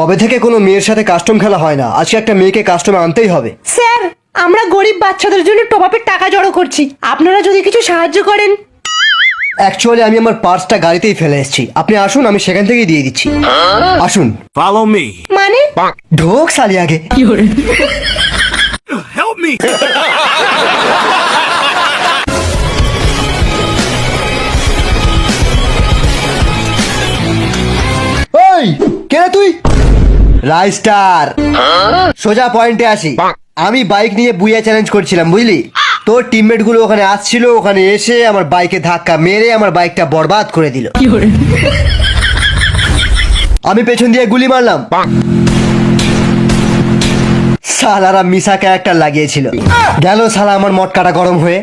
কবে থেকে কোনো মেয়ের সাথে কাস্টম খেলা হয় না, আজকে একটা মেয়েকে কাস্টমে আনতেই হবে। স্যার, আমরা গরিব বাচ্চাদের জন্য টপ-আপের টাকা জড়ো করছি, আপনারা যদি কিছু সাহায্য করেন। অ্যাকচুয়ালি আমি আমার পার্সটা গাড়িতেই ফেলে এসেছি, আপনি আসুন, আমি সেখান থেকেই দিয়ে দিচ্ছি। আসুন। Follow me. মানে ঢোক সালি আগে। Help me. ওই কে রে তুই? রাইস্টার, সোজা পয়েন্টে আসি। আমি বাইক নিয়ে বুইয়া চ্যালেঞ্জ করছিলাম, বুঝলি? তোর টিমমেট গুলো ওখানে আসছিল, ওখানে এসে আমার বাইকে ধাক্কা মেরে আমার বাইকটা বরবাদ করে দিল। আমি পেছন দিয়ে গুলি মারলাম, সালারা মিশা ক্যারেক্টার লাগিয়েছিল। গেল সালা আমার মটকাটা গরম হয়ে।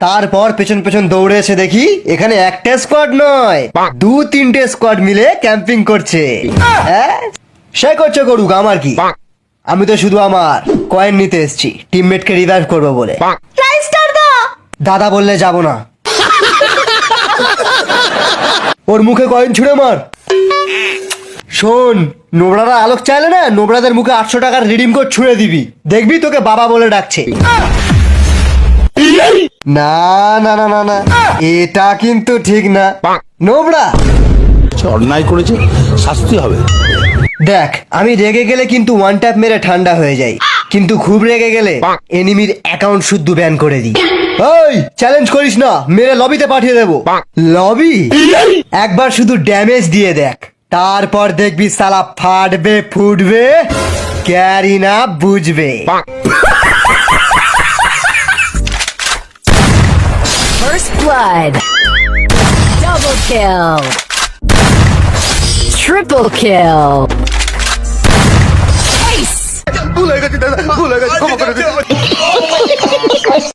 তারপর পেছন পেছন দৌড়ে এসে দেখি এখানে একটা স্কোয়াড নয়, 2-3টে স্কোয়াড মিলে ক্যাম্পিং করছে। সে করছে করুক, আমার কি? আমি তো শুধু আমার কয়েন নিতে এসেছি, টিমমেটকে রিভাইভ করবো বলে। দাদা বললে যাব না। ওর মুখে কয়েন ছুঁড়ে মার। শোন, নোবরারা আলোক চাইলে না, নোবরাদের মুখে 800 টাকার রিডিম কোড ছুঁড়ে দিবি, দেখবি তোকে বাবা বলে ডাকছে। না না না না না, এটা কিন্তু ঠিক না। নোবরা অন্যায় করেছে, শাস্তি হবে। দেখ, আমি রেগে গেলে কিন্তু ওয়ান ট্যাপ মেরে ঠান্ডা হয়ে যাই, কিন্তু খুব রেগে গেলে এনিমির অ্যাকাউন্ট শুদ্ধ ব্যান করে দিই। ওই চ্যালেঞ্জ করিস না, মেরে লবিতে পাঠিয়ে দেবো। লবি? একবার শুধু ড্যামেজ দিয়ে দেখ, তারপর দেখবি সালা ফাটবে ফুটবে, ক্যারি না বুঝবে। First blood. Double kill. Triple kill. Ace. ভুল হয়ে গেছে দাদা, ভুল হয়ে গেছে, ক্ষমা করে দিন।